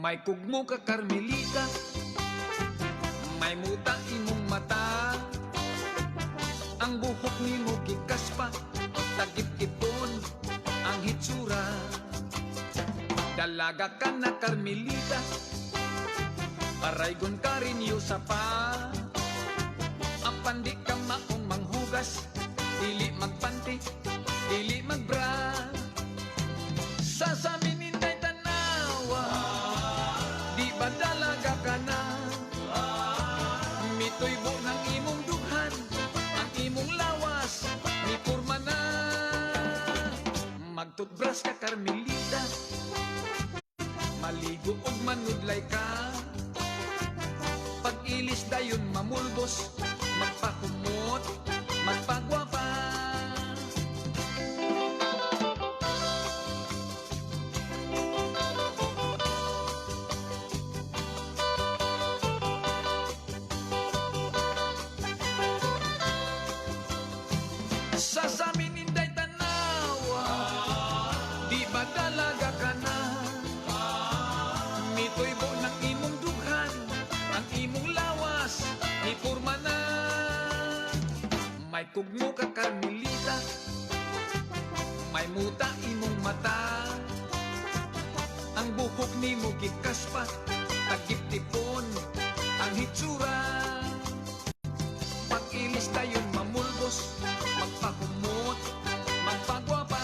May kugmo ka Carmelita, may muta imong mata. Ang buhok nimo gikas pa, tagip-ipon ang hitsura. Dalaga ka na Carmelita, paraygon ka rin yusa pa. Ang pandi ka maong manghugas, dili magpanti, dili magbra. Sasamin inday tanawa, di ba dalaga ka na? Mituybo ng imong dughan, ang imong lawas, ni purma na. Magtutbras ka Carmelita, maligo og manudlay ka. Pag-ilis dayon mamulbos, magpakumot, magpagwapa. Sasamin inday tanawa, di ba dalaga ka na? Mituybo ng imong dughan, ang imong lawas, ni purma na. May kugmo ka Carmelita, may muta imong mata. Ang buhok nimo gikas pa, tagip-tipon ang hitsura. Pag-ilis tayon mamulbos, magpakumot, magpagwapa.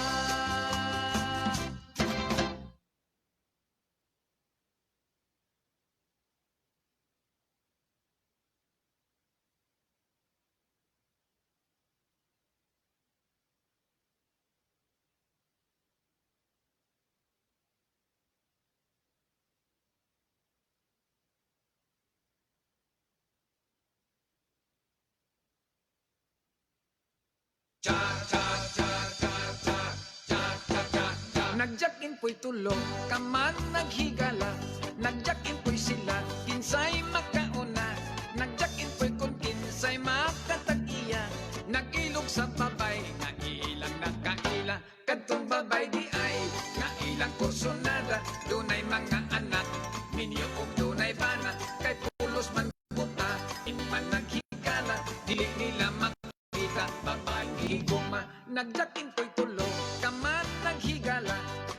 Nagjakin po'y tulong, kaman naghigala. Nagjakin po'y sila, kinsay makauna. Nagjakin po'y kung kinsay makatag-iya. Nagilog sa babay, nga ilang nakaila. Kadtong babay di ay, nga ilang kursonada. Dunay mga anak, minyo og dunay bana. Kay pulos man buta, inman naghigala. Dili nila makita, babay higuma. Nagjakin po'y tulong, kaman naghigala.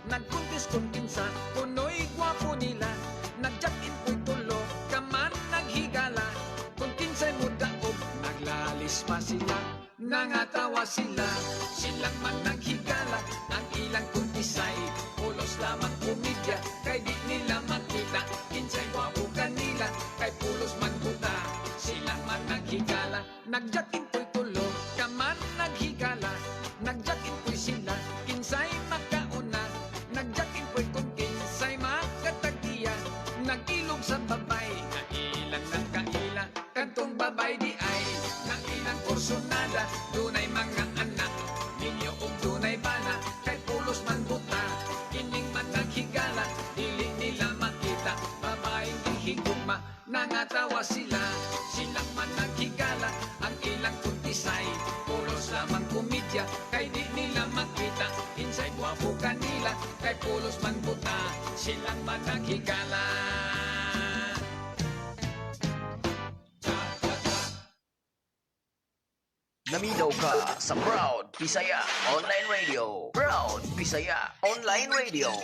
Nagkuntis kung kinsa, kuno'y gwapo nila. Nagjakin po'y tulo, kaman naghigala. Kung kinsa'y mudaog, naglalis pa sila. Nangatawa sila, silang man naghigala. Ang ilang kuntisay, pulos lamang kumidya. Kay di nila makita, kinsa'y gwapo kanila. Kay pulos man buta, silang man naghigala. Nagjakin po'y tulo, kaman naghigala. Nagjakin po'y sila, kinsa'y makauna. Nagjakin po'y kung kinsa'y makatagiya. Nagilog sa babay, nga ilang nagkaila. Kantong babay di ay, nga ilang kursonada. Dunay mga anak, ninyo og dunay bana. Kay pulos man buta, kining man naghigala. Dili nila makita, babaeng di higugma. Nangatawa sila, silang man naghigala. Ang ilang kuntisay, pulos lamang kumidya. Kay di nila makita, kinsa'y gwapo kanila. Kay pulos man buta, silang man naghigala. Naminaw ka sa Proud Bisaya Online Radio. Proud Bisaya Online Radio.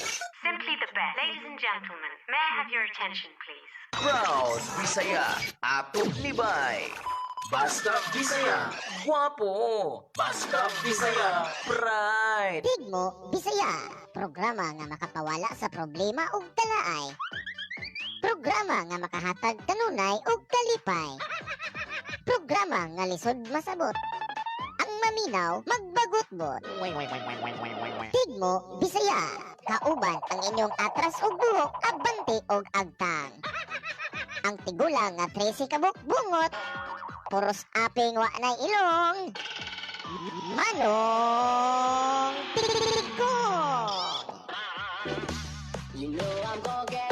Simply the best. Ladies and gentlemen, may I have your attention, please? Proud Bisaya Atong Libay. Basta Bisaya Guwapo. Basta Bisaya Pride. Tigmo Bisaya, programa nga makapawala sa problema ug kalaay. Programa nga makahatag kanunay ug kalipay. Programa nga lisod masabot. Ang maminaw magbagotbot. Tigmo Bisaya, kauban ang inyong atras ug buhok, abante ug agtang. Ang tigula nga 13 kabuk bungot, puros aping wa na ilong. Manong Tigong. You know I'm gonna get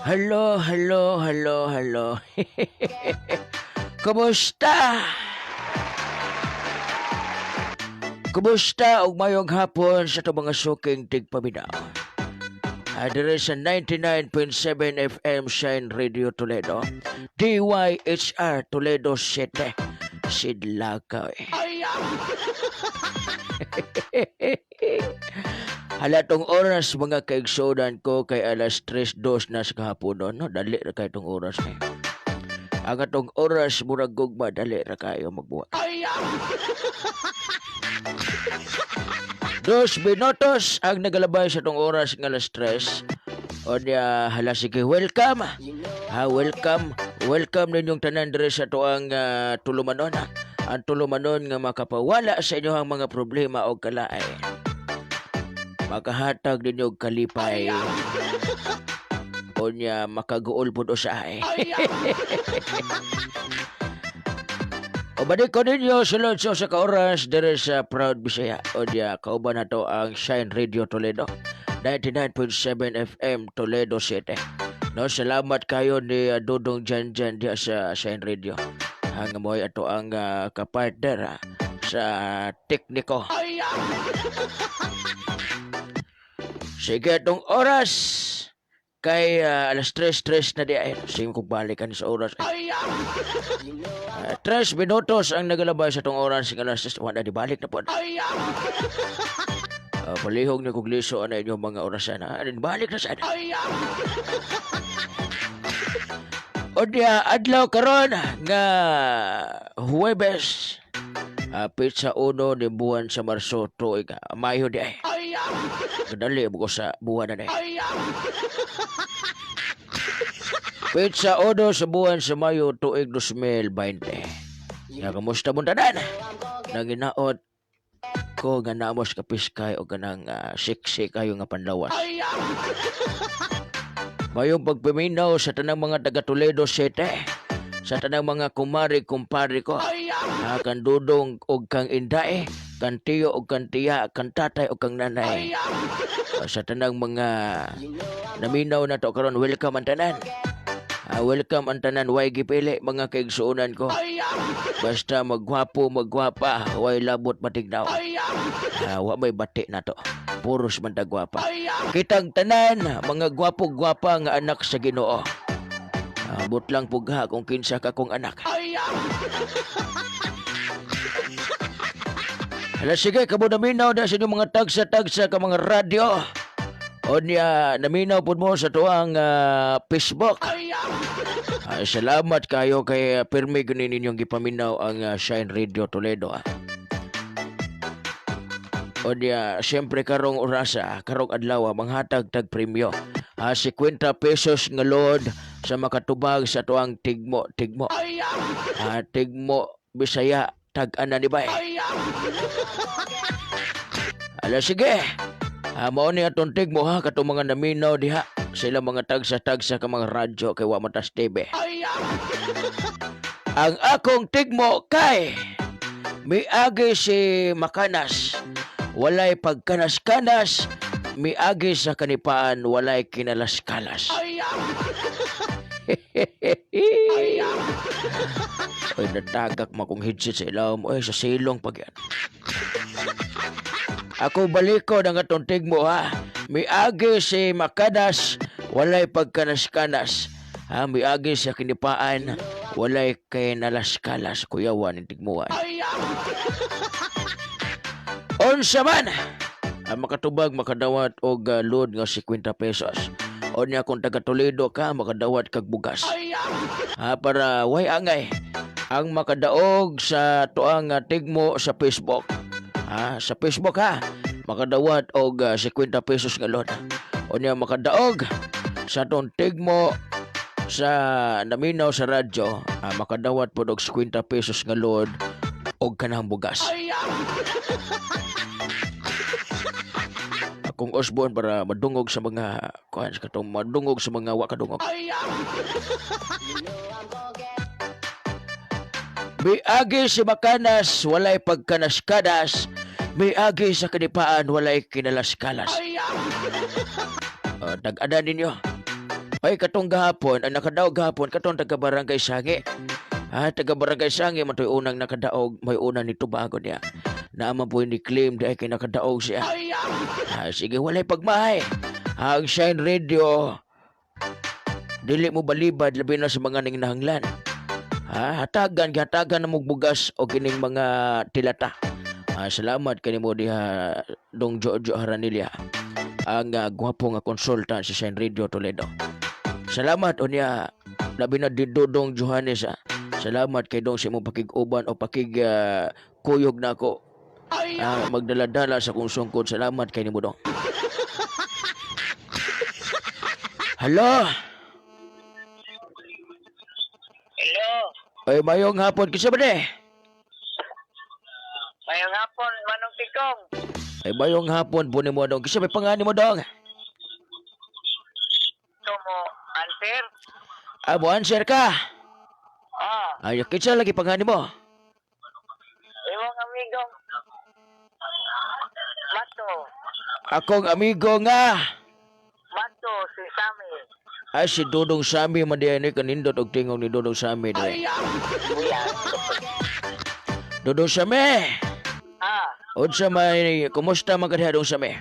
Hello, hello, hello, hello. Kumusta? Kumusta og mayong hapon sa itong mga suking tigpaminaw? Adire sa 99.7 FM Shine Radio Toledo, DYHR Toledo City, Sidlakaw. Halatong oras mga kaigsudan ko kay alas 3:02 na sa kahapon no? Dali ra kay itong oras eh. Ang atong oras murag gugma, dali ra kayo magbuhat. 2 minutos ang nagalabay sa itong oras ng alas 3. O niya, hala sige, welcome. Welcome ninyong tanan dire sa tuang tulumanon. Ang tulumanon nga makapawala sa inyo ang mga problema o kalaay. Makahatag ninyo kalipay. O niya, makaguol po do sa ay. O balik ko ninyo sulod sa ka-oras dire sa Proud Bisaya. O niya, kauban na to ang Shine Radio Toledo, 99.7 FM Toledo City. No, salamat kayo ni Dudong Janjan diya sa Shine Radio. Ang mo'y ato ang kapartner sa tekniko. Sige, itong oras kay alas 3:03 na di ay. Sige kong balikan sa oras. 3 minutos ang nagalabay sa itong oras ng alas 3. Wala di balik na po. Palihog ni kugliso na inyong mga orasan. Balik na sana. O diya, adlaw karon nga Huwebes. Pizza 1 ni buwan sa Marso tuig. Mayo di ay. Kadali mo ko sa buwan na ay. Pizza 1 sa buwan sa Mayo tuig 2020. Nga kamusta mo tanan? Nanginaot ko nga naamos kapiskay o ganang siksi kayo nga panlawas. Mayong pagpiminaw sa tanang mga taga Toledo City, sa tanang mga kumari-kumpari ko, kang dudong o kang inday, kang tiyo o kang tiya, kang tatay o kang nanay. Sa tanang mga naminaw na to karon, welcome ang tanan. Welcome ang tanan, way gipili mga kaigsuunan ko. Basta magwapo, magwapa, way labot matignaw. Wa may bati na to. Puros man gwapa. Kitang tanan, mga gwapo-gwapa nga anak sa Ginoo. Butlang pugha kung kinsa ka kong anak. Hala sige, kamo naminaw na sa inyong mga tagsa-tagsa ka mga radyo. O niya, naminaw po mo sa tuwang Facebook. Salamat kayo kay pirmi ganin ninyong gipaminaw ang Shine Radio Toledo. O niya, siyempre karong orasa, karong adlaw, manghatag tag premyo. 50 pesos nga load sa makatubag sa tuang tigmo. Tigmo Bisaya, tag-ana ni bay. Ala sige. Mao ni atong tigmo ha, katong mga naminaw diha. Sila mga tagsa-tagsa ka mga radyo kay wa matas TV. Ang akong tigmo kay miagi si Makanas. Walay pagkanas-kanas, miagi sa kanipaan, walay kinalas-kalas. Ay, natagak makong headset sa ilaw mo. Ay, sa silong pag yan. Ako baliko ng atong tigmo ha. Miagi si Makanas, walay pagkanas-kanas. Miagi sa kinipaan, walay kinalas-kalas. Kuyawan ng tigmuan. Unsa man makatubag makadawat og load nga 50 pesos. O niya kung taga Toledo ka makadawat kag bugas. Para way angay ang makadaog sa tuang tigmo sa Facebook. Sa Facebook ha makadawat og 50 pesos nga load. O niya makadaog sa tong tigmo sa naminaw sa radyo, makadawat pod og 50 pesos nga load og kanang bugas. Akong Osborne para madungog sa mga kuan katong madungog sa mga wa kadungog. Miagi si Makanas walay pagkanas-kanas, miagi sa kanipaan walay kinalas-kalas. Tag-ada ninyo. Ay, katong gahapon, ang nakadaog gahapon, katong taga-barangay Sangi. Taga-barangay Sangi, matoy unang nakadaog, may unang nito bago niya. Naman po ni claim dahil kay nakadaog siya. Sige, walay pagmahay. Ang Shine Radio, dili mo balibad, labi na sa mga ningnahanglan. Hatagan na mugbugas o kining mga tilata. Salamat kanimo diha Dong Jojo Haranilya, ang gwapo nga konsultan sa Shine Radio Toledo. Salamat unya labi na di Dodong Johannes. Salamat kay Dong sa imong pakig-uban o kuyog nako. Magdala-dala sa kong sungkod. Salamat kay nimo Dong. Hello. Hello. Ay, mayong hapon. Kisa ba de? Mayong hapon, Manong Tikong. Ay, mayong hapon po ni mo Dong. Kisa may pangani mo Dong? Ito mo, answer? Mo answer ka. Ah, Ay, kisa lagi pangani mo? imong amigong Mato. Akong amigo nga. Mato, si Sammy. Ay, si Dodong Sami man diyan ni kanindot og tingog ni Dodong Sami diyan. Kuya. Dodong Sami. Unsa may kumusta man kadto Dodong Sami?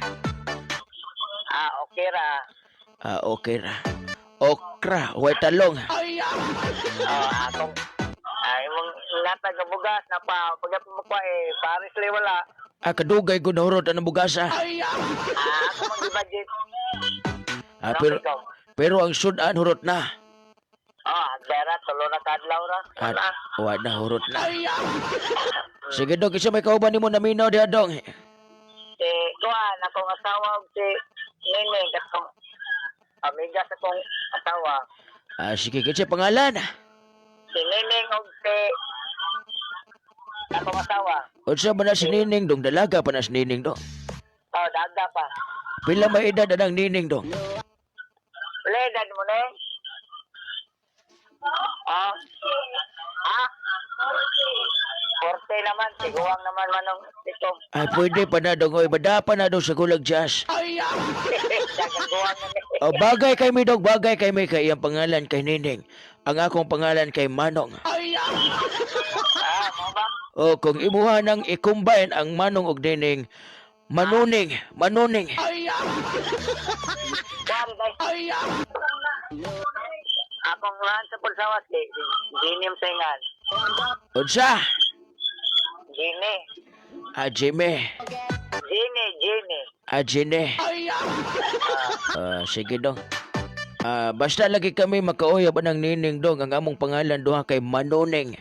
Okay ra. Okay ra. Okra, way talong. Akong imong latag nga bugas na pa pagkat mo pa Paris li wala. Kadugay ko nahurot ang bugasa. Ako mag-budget. Pero, pero ang sudan hurot na. Dera, tulo na kadlaw ra. Wala hurot na. Sige Dong, isa may kauban nimo naminaw diha Dong. Si Kuan, akong asawa ug si Nene, akong amiga sa kong asawa. Sige, kasi pangalan. Si Nene ug si akong asawa. Unsa ba na si Nining Dong? Dalaga pa na si Nining Dong. Daga pa. Pila may edad na ng Nining Dong? Ledan mo na Forte naman, siguang naman manong itong. Pwede pa na Dong. Oy, bada pa na Dong sa Gulag Jazz. Dagang guwang na Bagay kay mi Dong, bagay kay mi kay iyang pangalan kay Nining. Ang akong pangalan kay Manong. mo ba? Kung imuha nang i-combine ang Manong ug Nining, Manuning. Kuan, akong lahat sa pulsawas, Ginim Saingan. Unsa? Gini. Jimmy. Gini. Jine. Sige Dong. Basta lagi kami makauyab ng Nining Dong. Ang among pangalan duha kay Manuning.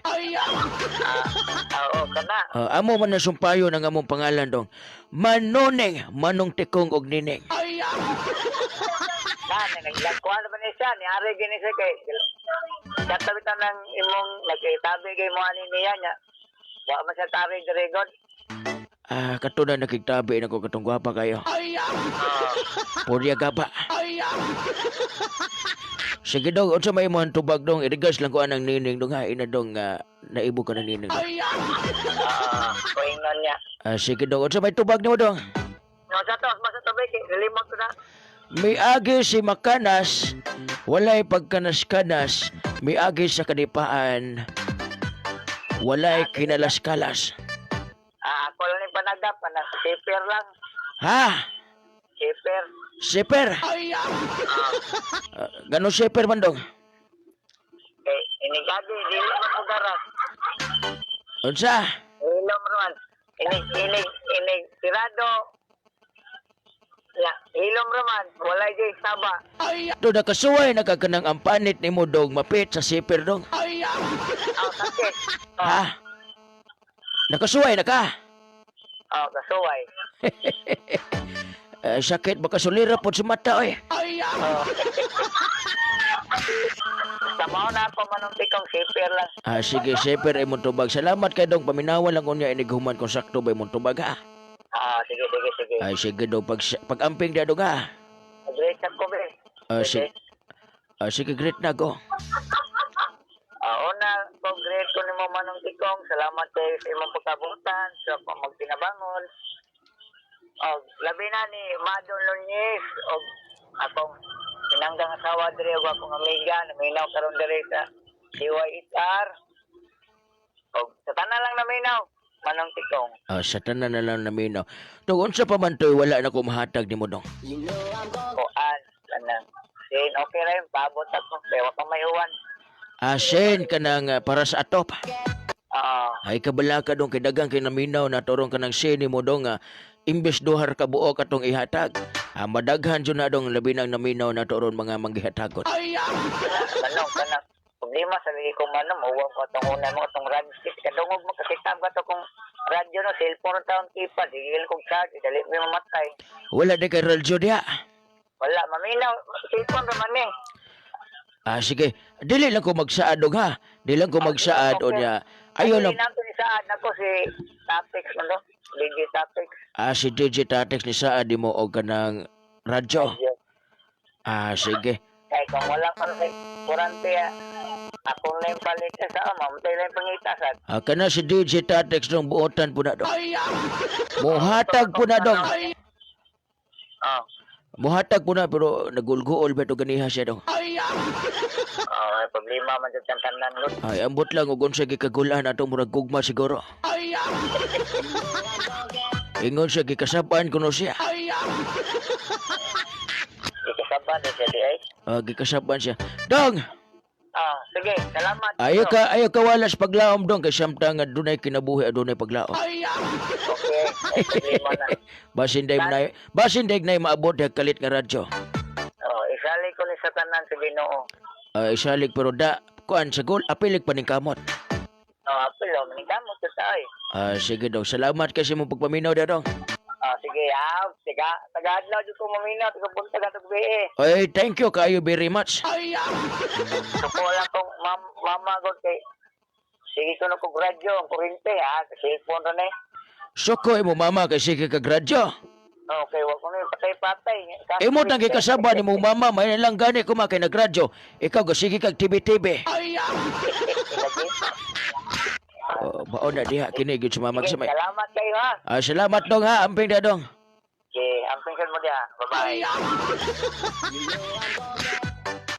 Oo, kana. Amo man na sumpayo ng among pangalan Dong. Manuning. Manong Tikong og Nining. Nagkuhan naman niya siya, ni-ari gini siya kay katabitan ng imong nagkitabi kay mo ani niya niya. Wa man siya tari diregon. Kato na nakiktabi na ko katong gwapa kayo. Purya gaba. Sige Dong, unsa may imong tubag Dong? Irigas lang ko anang Nining Dong ha. Ina Dong, naibo ka na Nining Dong. Kuingon niya. Sige Dong, unsa may tubag nimo Dong? No, sa to, masa tubig, lilimot ko na. May agi si Makanas, walay pagkanas-kanas, may agi sa kanipaan, walay kinalas-kalas. Ako lang yung panagap, shipper lang. Ha? Shipper. Siper? Ganon siper man Dong? Inigadi, dili mo ko garas. Unsa? Ilom roman. Inig, tirado. Ya, ilom roman, wala jay saba. Do nakasuway nagkakanang ang panit ni mo Dong, mapit sa siper Dong. Sakit. Ha? Nakasuway na ka? Kasuway. Sakit baka sulira po sa mata oy. Tamaw na ako manong tikong shipper lang. Sige siper ay mong tubag. Salamat kay Dong, paminawan lang ko niya inighuman kung sakto ba mong tubag ha. Sige. Sige Dong, pag-amping dia Dong ha. Great ka ko, be. Sige, great na go. Una, great ko ni mo manong tikong. Salamat kayo sa imong pagkabutan, sa magpinabangon. Labi na ni Madon Lunyes, o akong hanggang asawa diri og akong amiga naminaw karon diri sa DYHR. O sa tanan lang naminaw manong tikong. Sa tanan na lang naminaw. Tong unsa pa man to'y wala na ko mahatag nimo dong. Kuan kanang sin okay ra yung pabot ako kaya wa ka may uwan. Sen ka nang para sa atop. Oo. Ay kabala ka dong kay dagang kay naminaw na turong ka ng sini mo dong imbes duhar ka buo katong ihatag. Madaghan jud na dong labi nang naminaw na turon mga manggihatagon. Manong kanang problema sa lagi ko manong uwan ko tong una mo tong radio kadungog mo kasi tab ka to kung radyo no cellphone taon kipad digil kog charge dali mo mamatay. Wala di kay radyo diha. Wala maminaw cellphone ra man eh. Sige. Dili lang ko magsaad dong ha. Dili lang ko magsaad o niya. Ayaw lang. Ay ni saad nako si Topics man do. DJ Topics. Si DJ Tatex ni saad mo og kanang radyo. Sige. Kay kung wala pa sa kurante akong lang palit sa mamatay lang pangitasan. Kana si DJ Tatex dong buotan po na dong. Muhatag po na dong. Muhatag po na pero nagulguol ba ito ganiha siya dong. May problema man sa tanan nun. Ay, ambot lang og unsa gikagulan atong murag gugma siguro. Ingon siya gikasabaan kuno siya. Ikasaban din siya di ay. Gikasabaan siya. Dong! Sige, salamat. Ayaw ka walas paglaom dong kay samtang nga dunay kinabuhi adunay paglaom. Okay, may problema na. Basin day na maabot yung kalit nga radyo. Isali ko ni sa tanan sa Ginoo. Isalig pero kuan sagol apilig pa ning kamot. Apil maningkamot sa tayo. Sige dong, salamat kasi mo pagpaminaw da dong. Sige, taga-adlaw dito ko maminaw, taga-punta ka ito Ay, thank you kayo very much. Gusto ko lang kong mamagod kay sige ko na kong radyo, ang kurinte kasi phone rin eh. Suko mo mama kasi kag radyo. Okay, wag ko na yung patay-patay. Imo nang gikasaba ni mo mama, may lang gani ko makay nagradyo. Ikaw gasige kag TV-TV. Baon na diha kini gyud sumamag sa may. Salamat kayo ha. Salamat dong ha, amping da dong. Okay, amping mo dia. Bye-bye.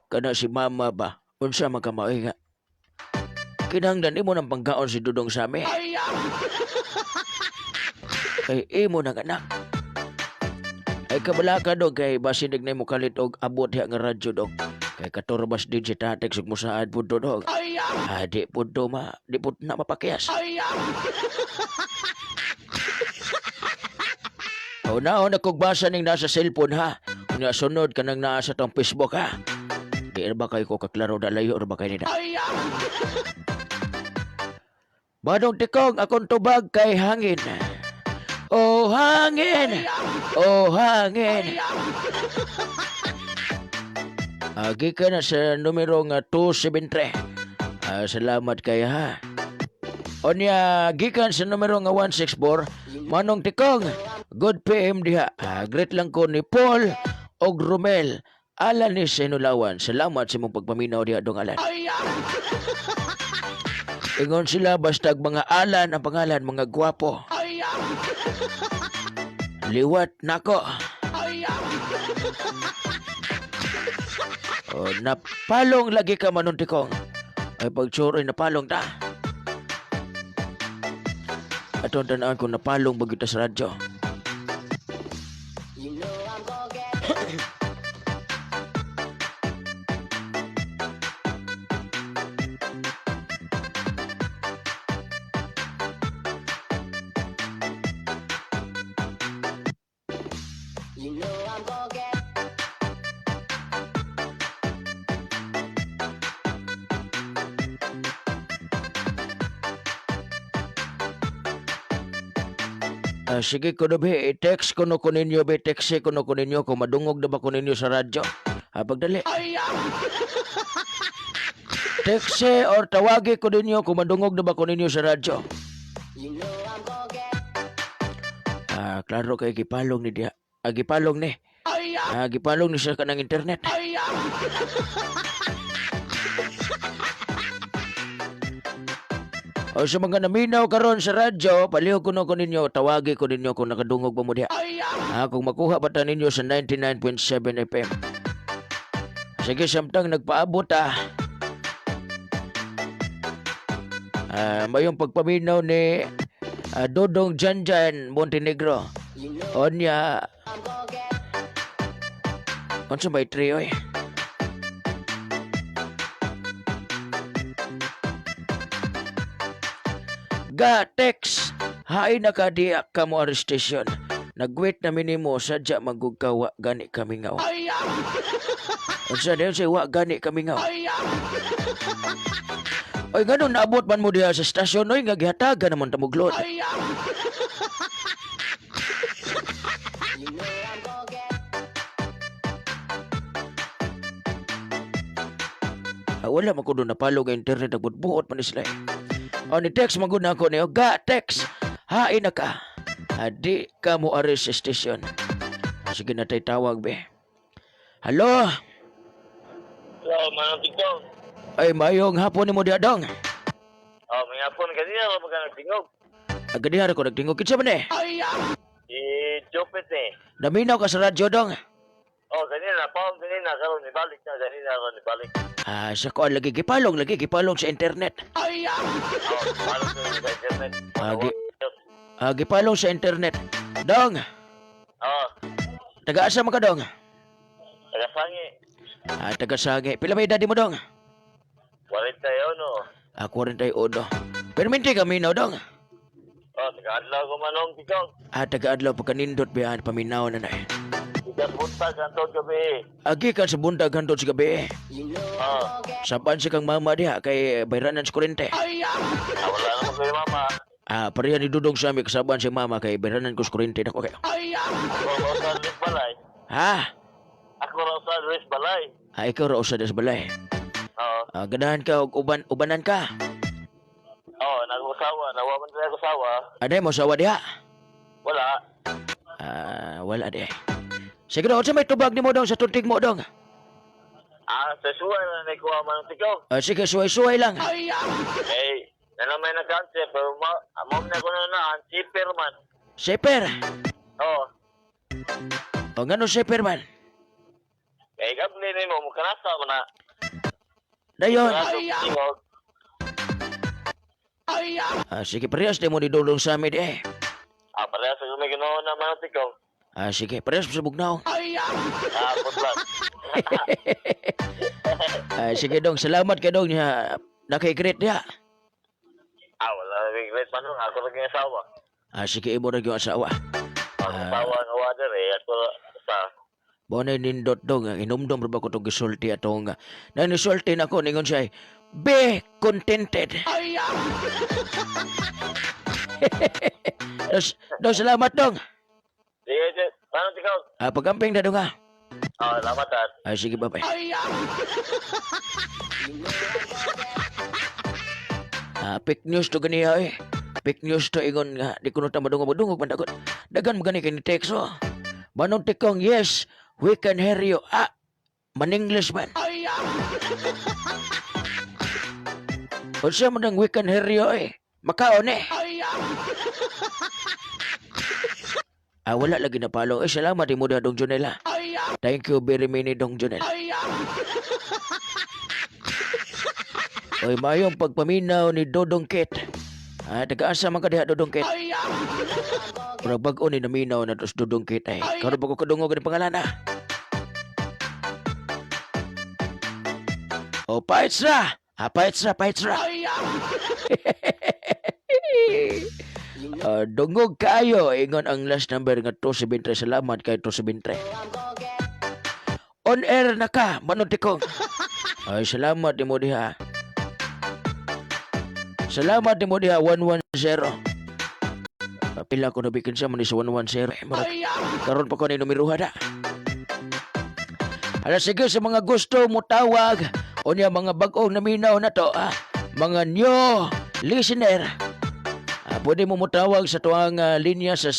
Kana si mama ba? Unsa man ka maoy nga? Kinahanglan imo nang panggaon si Dudong sa amin. Kay imo nang anak. Ay kabala ka dong kay basin na mo kalit og abot diha nga radyo dong. Kay katurbas din si Tatex ug musaad pud dong. Di pud di pud na mapakiyas. Una kog basa ning nasa cellphone ha. Unya sunod ka nang naa sa tong Facebook ha. Di ba kayo ko kaklaro da layo or ba kayo nila? Badong tikong akong tubag kay hangin. Oh hangin! Oh hangin! Agi ka na sa numero nga 273. Salamat kayo ha. Onya, gikan sa numero nga 164. Manong tikong, good PM diha. Great lang ko ni Paul og Romel. Alan ni Senulawan. Salamat sa mong pagpaminaw diha dong Alan. Ingon sila bastag mga Alan ang pangalan, mga gwapo. Liwat nako. Napalong lagi ka manong tikong. Ay pagtsuro ay napalong ta. Atong tanaan ko napalong bagita sa radyo. Sige ko na be, i-text ko no kuninyo be, text ko no kuninyo kung madungog na ba kuninyo sa radyo. Pagdali. Text or tawagi ko ninyo kung madungog na ba kuninyo sa radyo. Klaro kay gipalong ni dia. Gipalong ni. Gipalong ni siya ka ng internet. O sa mga naminaw karon sa radyo, palihog ko ninyo, tawagi ko ninyo kung nakadungog ba mo diha. Kung makuha pa ta ninyo sa 99.7 FM. Sige, samtang nagpaabot mayong pagpaminaw ni Dodong Janjan Montenegro. Onya, unsa may trio eh? Ga, text. Hain na ka diya ka mo arrestation. Nagwait na minimo sadya magugkawa gani kami ngaw. Unsa diyon say wa gani kami ngaw. Oy, ganun naabot man mo diya sa stasyon oy nga gihatagan naman tamuglot. Wala man ko doon napalo nga internet nagbuot man sila. O ni text maguna ko niyo, ga text. Hain na ka. Adi ka mo arrest sa station. Sige na tayo tawag be. Hello? Hello, manang TikTok. Ay, mayong hapon ni mo diya dong. May hapon kanina ako magkanatingog. Agadihar ko nagtingog. Kitsa man eh? Si Jopet eh. Naminaw ka sa radyo dong. Kanina, napawag kanina. Karoon, ibalik na. Kanina ako ibalik. Sa kuan lagi gipalong sa internet. Parang sa internet. Gipalong sa internet. Dong, taga-asa man ka dong? Tagasangi. Taga-sagi. Pila may edad mo dong? 41, no? 41. Pero minti kami no dong. Taga-adlaw ko manong TikTok. Taga-adlaw pagkanindot biyan paminaw na na eh. Ikas buntag ang tawag gabi. Agi ka sa buntag hantod sa gabi. Saban si kang mama diha kay bayranan sa kurente. Wala naman kayo mama. Pareha ni Dudong sa amin kasaban si mama kay bayranan ko sa kurente na ko kayo. Ako raw sa Luis Balay. Ha? Ako raw sa Luis Balay. Ikaw raw sa balay. Ganahan ka og ubanan ka. Nag-usawa. Nawa man tayo usawa. Aday mo sawa diha? Wala. Wala di. Sige daw, sa may tubag ni mo dong sa tuntig mo dong. Sa suwan na naikuha man ng tikaw. Sige, suway-suway lang. May nag-answer, pero mom na ko na ang cheaper man. Seper. O ngano seper man? Gabli ni mo, mukanasa ko na. Dayon. Tingog. Sige, parehas di mo ni Dudong sa amin eh. Parehas sa may ganoon naman ang tikaw. Sige, parehas sa bugnaw. Putlan. Sige dong, salamat ka dong niya. Nakikrit niya. Wala. Regret man nun. Ako lang yung asawa. Sige, imo na yung asawa. Asawa ng water eh. Ako sa... Bonay nindot dong, inumdom ba ko itong gisulti atong nanisulti na ko, ningon siya, be contented. Dong, salamat dong. Sige. Paano tikaw? Pagamping na dong ha. Salamat at. Sige, bye-bye. Fake news to ganiya eh. Fake news to ingon nga. Di ko nung madungog mandagot. Dagan magani kini text oh. Manong tikong, yes, we can hear you. Man-English man. O siya mo nang we can hear you eh. Makaon eh. Wala lagi na palong. Salamat mo da Dong Jonela. Thank you very many Dong Jonela. Oy, mayong pagpaminaw ni Dodong Kit. Taga-asa man ka diha Dodong Kit. Pero bago ni naminaw na tos Dodong Kit ay. Karon pa ko kadungog ni pangalan na. Paitsra. Paitsra. Dungog kayo. Ingon ang last number nga 273. Salamat kay 273. On air na ka, manutikong. Ay, salamat ni mo diha. Salamat ni mo diha, 110. Pila ko nabikin siya mo ni sa 110. Karon pa ko ni numeruha na. Sige, sa mga gusto mo tawag, o niya mga bagong naminaw na to, mga new listener, pwede mo tawag sa tuwang linya sa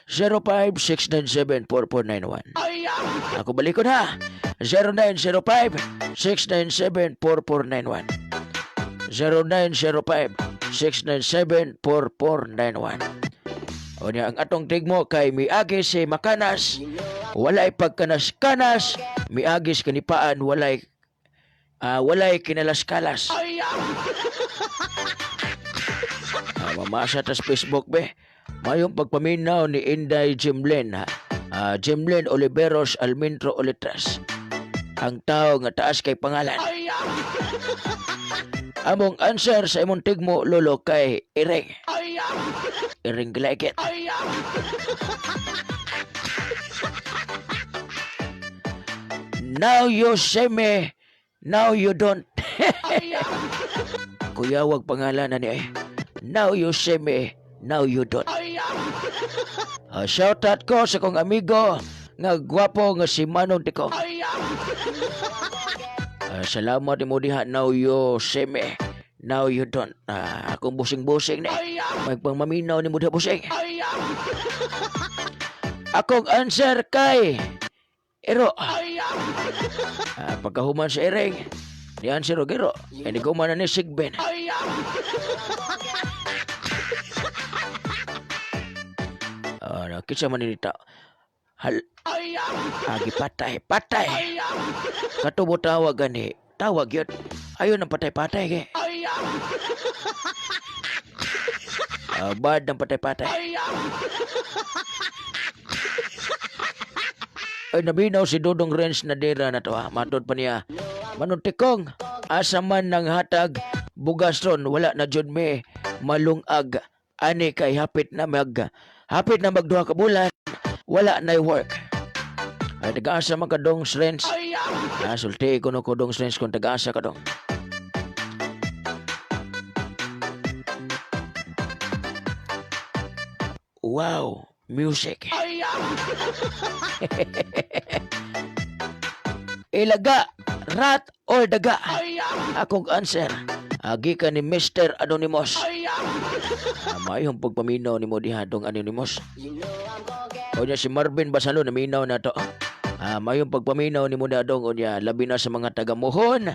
0905-697-4491. Ako balik ko na. 0905-697-4491. 0905-697-4491. O niya, ang atong tigmo kay miagi si makanas, walay pagkanas-kanas, miagis kanipaan, walay kinalas-kalas. Mamasa tas Facebook be. Mayong pagpaminaw ni Inday Jimlen ha. Jimlen Oliveros Almintro Olitras. Ang tao nga taas kay pangalan. Among answer sa imong tigmo lolo kay Ireng. Ireng Gleket. Now you say me, now you don't. Kuya, wag pangalan na niya eh. Now you say me, now you don't. Shout out ko sa kong amigo nga gwapo nga si Manong Tiko. Salamat mo diha, now you say me, now you don't. Akong busing-busing ni. May pangmaminaw ni mo diha busing. Akong answer kay Ero. Pagkahuman sa Ireng, ni answer og Ero. Kaya guman na ni Sigben. Kitsa man nita. Agi patay. Katubo tawag gani. Tawag yun. Ayun ang patay-patay ke. Bad ng patay-patay. Ay, nabinaw si Dudong Renz na dira na to ha. Matod pa niya. Manuntikong, asa man ng hatag, bugason, wala na jud me, malungag. Ani kay hapit na magduha ka bulan, wala na work. Ay, taga-asa man ka Dong Renz. Sulti ko no ko Dong Renz kung taga-asa ka dong. Wow, music. Ilaga, rat or daga? Akong answer. Agi ka ni Mr. Anonymous. Mayong pagpaminaw ni mo diha dong Anonymous. O niya si Marvin Basalo naminaw na to. Mayong pagpaminaw ni mo diha dong o niya labi na sa mga tagamuhon.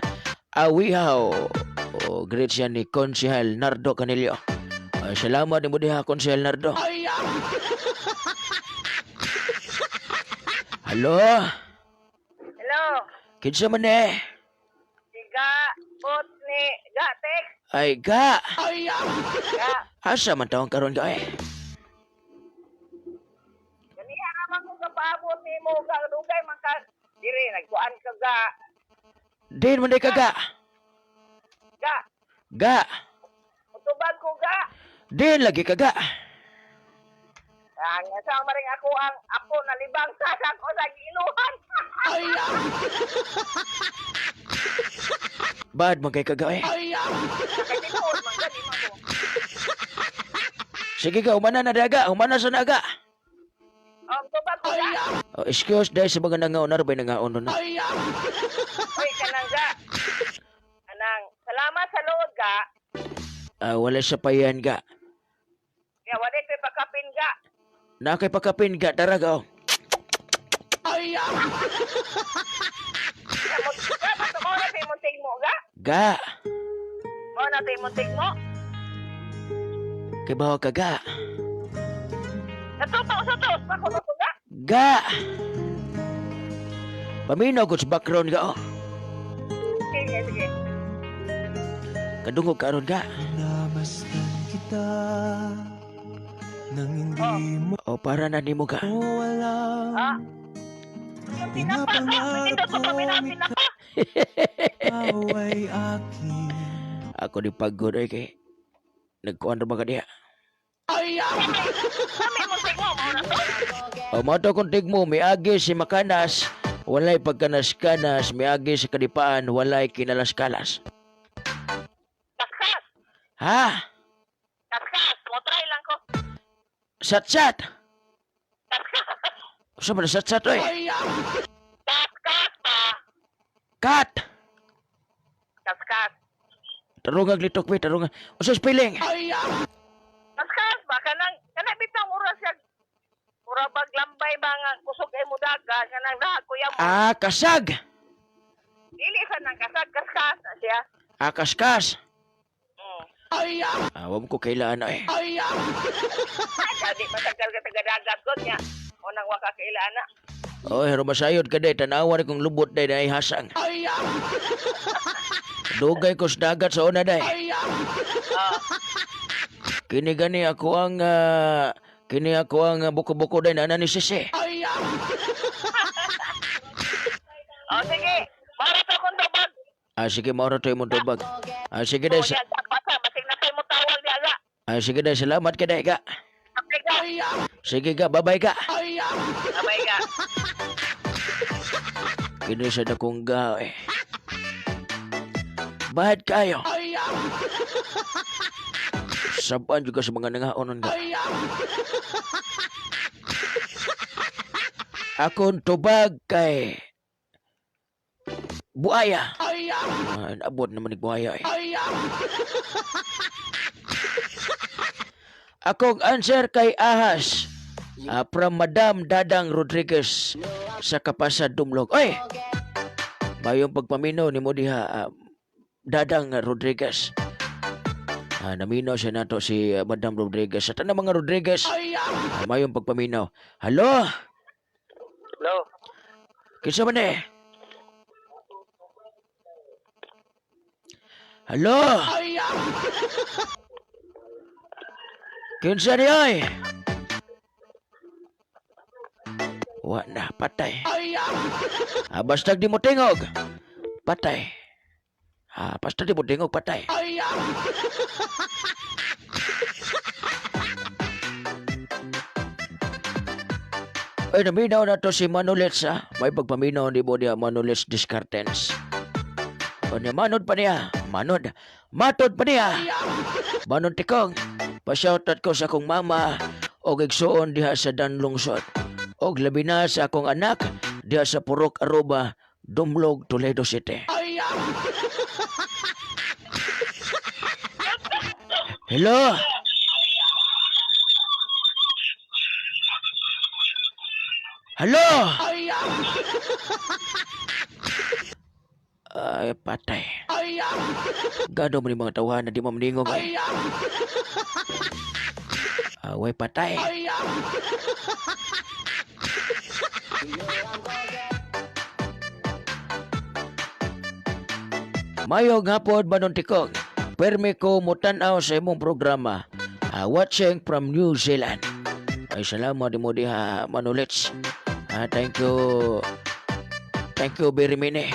Awihaw. O great siya ni Konsehal Nardo Canillo. Salamat ni mo diha Konsehal Nardo. Hello? Hello. Kinsa man eh? Tiga pot ni Gatek. Ay, ga. Ga. Asa man taong karon ka eh? Ganiya naman ko kapaabot ni mo ga dugay man ka diri nagkuan ka ga. Din man day ka ga. Ga. Ga. Utubag ko ga. Din lagi ka ga. Nga sa maring ako ang apo na libang sa ako sa giinuhan. Bad man kay ka ga eh. Katinuod man gani mo ko. Sige ka, umana na daga. Umana sa naga. Utubag ko ga. Excuse dahil sa mga nangaon na rin nangaon na. Oy kanang ga. Anang salamat sa lood ga. Wala sa payan ga. Ya wala kay pakapin ga. Nakay pakapin ga, taraga oh. Ya mo ga mo na tay munting mo ga. Ga. Mo na tay munting mo. Kay bawa ka ga. Sa to pa ko to ga. Ga. Paminaw ko sa background ga oh. Sige. Kadungog karon ga. Namasdan kita nang hindi mo O para na nimo ga. wala. Ah. Yung pinapangarap Pinapangarap ko kami natin na. Ikaw ay akin. Ako di pagod ay kay nagkuhan ra ba ka diha. Kami munting mo mo na to. O mo to kung tigmo, miagi si makanas, walay pagkanas-kanas, miagi si kadipaan, walay kinalas-kalas. Kaskas. Ha? Kaskas. Mo try lang ko. Sat-sat. Kaskas. Sa man sat-sat oy. Kaskas pa. Kat. Kaskas. Tarungag litok we, tarungag. Usa spelling. Kaskas ba? Kanang bitang oras siya. Mura baglambay ba nga kusog ay mudaga. Kanang dahag kuya mo. Kasag. Dili sa nang kasag. Kaskas na siya. Kaskas. Awam ko kailan eh. Ay, di matagal ka taga-dagat ko niya. Unang wakakailan na. Oh, pero masayod ka day, tanawan kong lubot day na hasang. Dugay ko sa dagat sa una day. Kini gani ako ang buko-buko day na ni Sisi. O, sige. Marat akong dabag. Sige, mauro tayo mo tubag. Sige day, Masig na kayo mo tawag niya ga. sige day, salamat ka day ka. Okay ka. Sige ka, bye-bye ka. Abay ka. Kini sa dakong gaw eh. Bahad kayo. Saban juga sa mga nangaonon ka. Akong tubag kay buaya. Abot naman ni buaya eh. Akong answer kay ahas. From Madam Dadang Rodriguez sa Kapasad Dumlog. Oy! Mayong pagpaminaw ni mo diha Dadang Rodriguez. Naminaw siya nato si Madam Rodriguez. Sa tanang mga Rodriguez, mayong pagpaminaw. Hello? Hello. Kinsa man eh? Hello? Kinsa ni ay? Wa na, patay. Basta di mo tingog. Patay. Basta di mo tingog, patay. Ay, naminaw na to si Manolets, ha? May pagpaminaw ni mo niya Manolets Descartens. O niya, manod pa niya. Manod. Matod pa niya. Manon tikong. Pasyautat ko sa akong mama o igsuon diha sa Danlungsod. Og labi na sa akong anak diha sa Purok Aruba, Dumlog, Toledo City. Hello? Hello? Ay, patay. Gado mo ni mga tawahan na di mo maningog eh. Away, patay. Mayong hapon Manon Tikong. Permi ko mutanaw sa imong programa. Watching from New Zealand. Ay salamat di mo diha Manolets. Thank you. Thank you very much.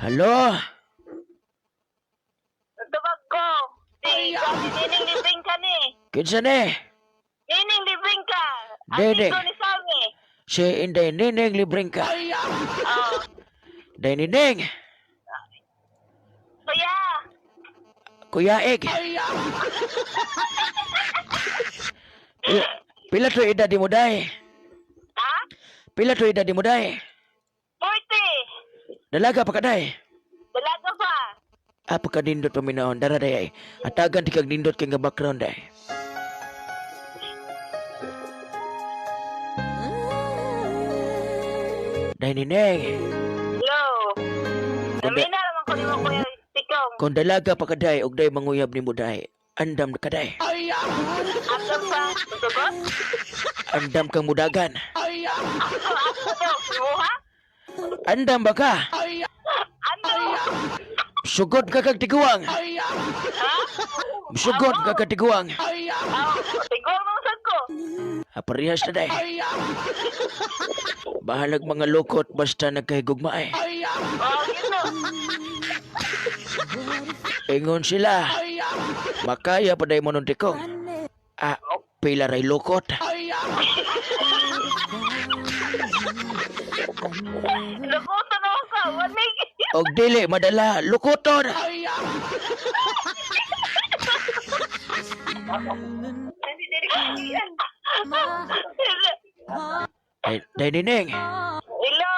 Hello? Tubag ko. Si Nining Libing ka ni. Kinsa ni? Nining Libing ka. Dede. Amigo ni Sammy. Si Inday Nining libreng ka. Oh. Day Nining. Kuya. Kuya Eg. Pila to edad di mo day? Ha? Pila to edad di mo day? 40. Dalaga pa ka day? Dalaga pa. Apa ka dindot paminaon? Dara day ay. Atagan ti kag dindot kay nga background day. Day Nining. Hello. Kundi- Namina naman ko ni mo kuya Tikong. Kung dalaga pa ka day, og day manguyab ni mo day. Andam ka day. Asam pa. Tutugot? Andam kang mudagan. Ako to. Imuha? Andam ba ka? Ano? Sugod ka kag tiguang. Ha? Sugod ka kag tiguang. Tigol mo saan ko. Parehas na day. Bahalag mga lukot basta nagkahigugma eh. Oh, gino. Ingon sila. Makaya pa day mo nun tikong. Pila ray lukot. Lukutan ako ka. Wanig. Og dili madala lukoton. Hindi dili ko yan. Day Nining. Hello.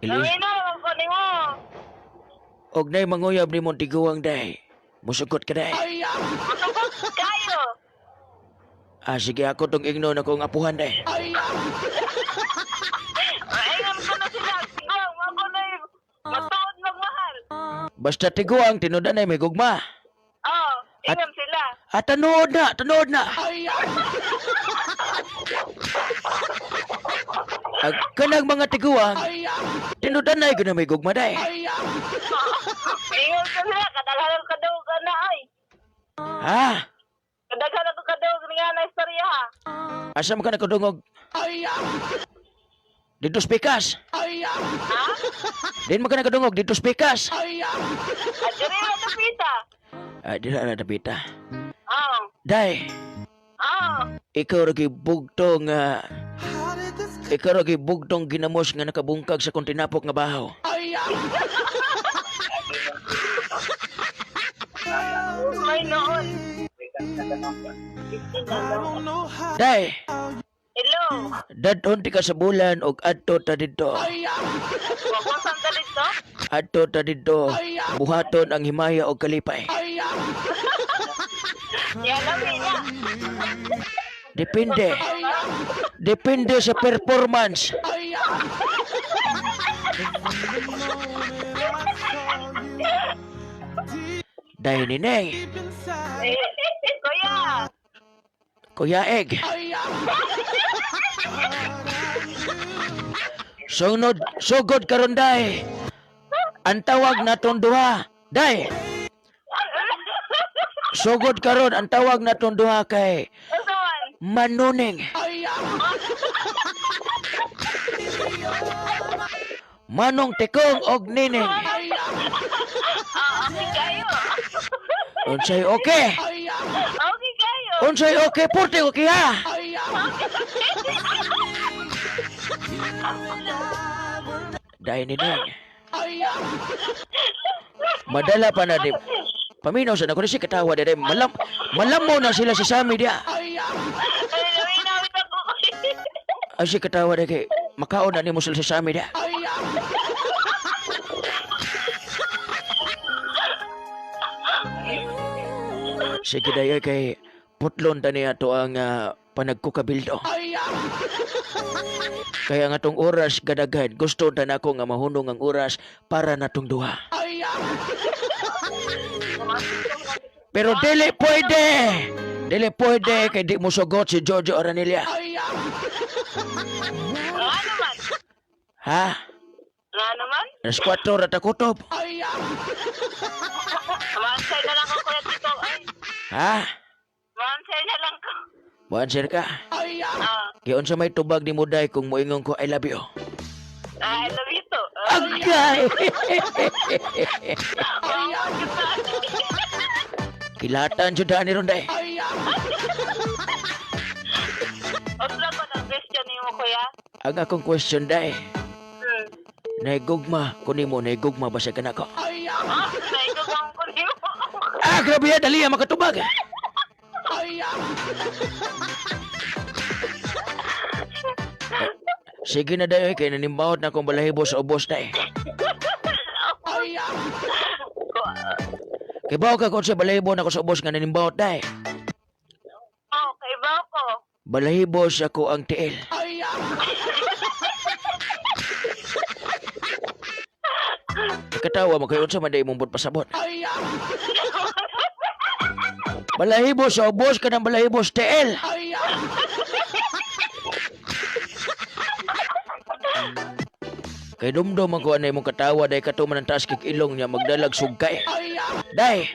Hello. Namina naman ko ni mo. Og nay manguyab ni mo tiguang day. Musugot ka day. Tutugot kayo. Sige ako tong igno na kong apuhan day. Ayun ko na sila. Tigol. Mga ko Basta tiguang tinudan ay may gugma. Oh, ingam sila. Tanood na. Kanang mga tiguang, tinudan ay guna may gugma day. Ingam sila, kadaghanan ko daw ka na ay. Ha? Kadaghanan ko daw nga na istorya ha. Asa mo ka nakadungog? Dito spikas. Ha? Din mo ka nakadungog dito spikas. At diri na tapita. Di na napita. Oh. Day, Oh. ikaw ragi bugtong ginamos nga nakabungkag sa kontinapok nga bahaw. May noon. Day, Hello. dadon ti ka sa bulan og adto ta didto. Wag mo sanda dito. Adto ta didto. Buhaton ang himaya og kalipay. Yan lang niya. Depende. Depende sa performance. Day nineng, Kuya. Kuya Egg. Sugod karon day. Ang tawag naton duha, day. Sugod karon ang tawag naton duha kay Usawan. Manuning. Manong Tekong og Nining. Okay kayo. Unsay okay? Okay kayo. Unsay okay? Purti okay ha? Dahil Nining. Madala pa na di. Paminaw sa nako si katawa dere. Malam mo na sila si Sammy dia. Nawinawit ako. Ay si katawa dere. Makaon na ni mo sila si Sammy dia. Sige dayo kay putlon ta niya to ang panagkukabildo. Kaya nga tong oras gadaghan gusto ta nako nga mahunong ang oras para natong duha. Pero dili pwede. Dili pwede kay di mo sugot si Jojo Aranilla. Nga naman. Ha? Nga naman. Alas 4 rata kutob. Mansay na lang ako kuya Tito. Ay. Ha? Mansay na lang ko. Buwansir ka. Ah. Kaya unsa may tubag ni Muday kung moingon ko I love you. I love you too. Agay! Kilatan jud ani ronday. Osla ko ng question ni mo kuya. Ang akong question day. Hmm. Naigugma ko nimo naigugma ba sa kanako? Naigugong ko ni mo. Grabe ya dali makatubag. Sige na dayo kay nanimbawot na akong balahibo sa ubos day. Kay bawo ka kung sa balahibo na ako sa ubos nga nanimbawot day. Oh, kay ba ko? Balahibo sa ko ang tiil. Katawa mo kayo sa maday mong pasabot. Balahibo sa ubos ka ng balahibo sa tiil. Kay dumdum ako anay mong katawa day katuman ng taas kik ilong niya magdalag sugkay. Day.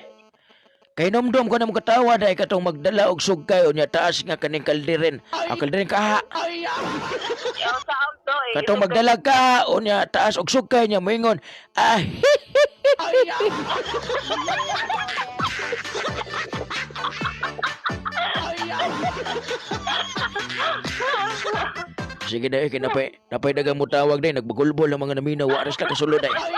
Kay dumdum ko na mong katawa day katong magdala og sugkay o niya taas nga kaning kaldiren. Ang kaldiren kaha. Yaw sa auto eh. Katong magdalag ka o niya taas og sugkay niya moingon. Sige day napay dagang mo tawag day nagbagulbol ang mga naminaw waras ka kasulod day. Wala